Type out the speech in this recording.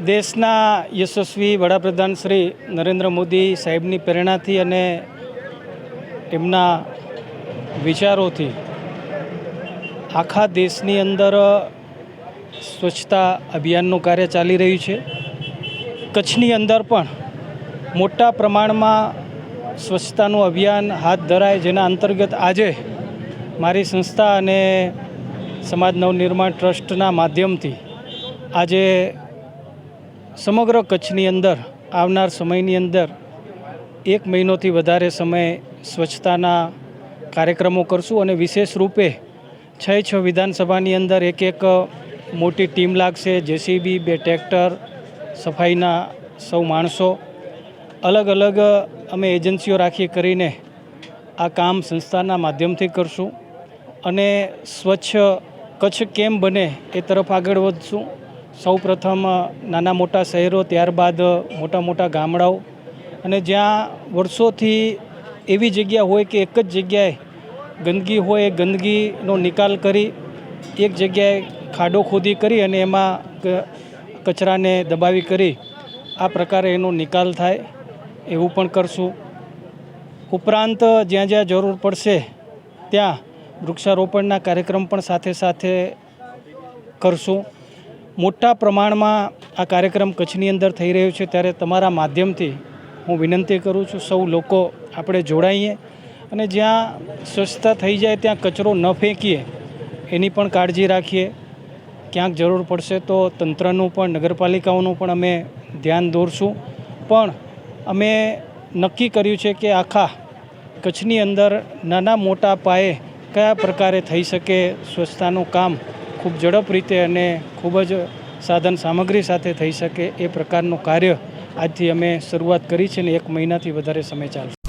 દેશના યશસ્વી વડાપ્રધાન શ્રી નરેન્દ્ર મોદી સાહેબની પ્રેરણાથી અને એમના વિચારોથી આખા દેશની અંદર સ્વચ્છતા અભિયાનનું કાર્ય ચાલી રહ્યું છે. કચ્છની અંદર પણ મોટા પ્રમાણમાં સ્વચ્છતાનું અભિયાન હાથ ધરાય, જેના અંતર્ગત આજે મારી સંસ્થા અને સમાજ નવનિર્માણ ટ્રસ્ટના માધ્યમથી આજે સમગ્ર કચ્છની અંદર આવનાર સમયની અંદર 1 મહિનોથી વધારે સમય સ્વચ્છતાના કાર્યક્રમો કરશું અને વિશેષ રૂપે 6 વિધાનસભાની અંદર એક મોટી ટીમ લાગશે. જેસીબી, 2 ટ્રેક્ટર, સફાઈના સૌ માણસો, અલગ અલગ અમે એજન્સીઓ રાખી કરીને આ કામ સંસ્થાના માધ્યમથી કરશું અને સ્વચ્છ કચ્છ કેમ બને એ તરફ આગળ વધશું. સૌ પ્રથમ નાના મોટા શહેરો, ત્યારબાદ મોટા મોટા ગામડાઓ, અને જ્યાં વર્ષોથી એવી જગ્યા હોય કે એક જ જગ્યાએ ગંદકી હોય, એ ગંદકીનો નિકાલ કરી એક જગ્યાએ ખાડો ખોદી કરી અને એમાં કચરાને દબાવી કરી આ પ્રકારે એનો નિકાલ થાય એવું પણ કરશું. ઉપરાંત જ્યાં જ્યાં જરૂર પડશે ત્યાં વૃક્ષારોપણના કાર્યક્રમ પણ સાથે સાથે કરશું. મોટા પ્રમાણમાં આ કાર્યક્રમ કચ્છની અંદર થઈ રહ્યો છે, ત્યારે તમારા માધ્યમથી હું વિનંતી કરું છું, સૌ લોકો આપણે જોડાઈએ અને જ્યાં સ્વચ્છતા થઈ જાય ત્યાં કચરો ન ફેંકીએ એની પણ કાળજી રાખીએ. ક્યાંક જરૂર પડશે તો તંત્રનું પણ, નગરપાલિકાઓનું પણ અમે ધ્યાન દોરશું. પણ અમે નક્કી કર્યું છે કે આખા કચ્છની અંદર નાના મોટા પાયે કયા પ્રકારે થઈ શકે સ્વચ્છતાનું કામ ખૂબ ઝડપ રીતે અને ખૂબ જ સાધન સામગ્રી સાથે થઈ શકે એ પ્રકારનું કાર્ય આજથી અમે શરૂઆત કરી છે ને 1 મહિનાથી વધારે સમય ચાલશે.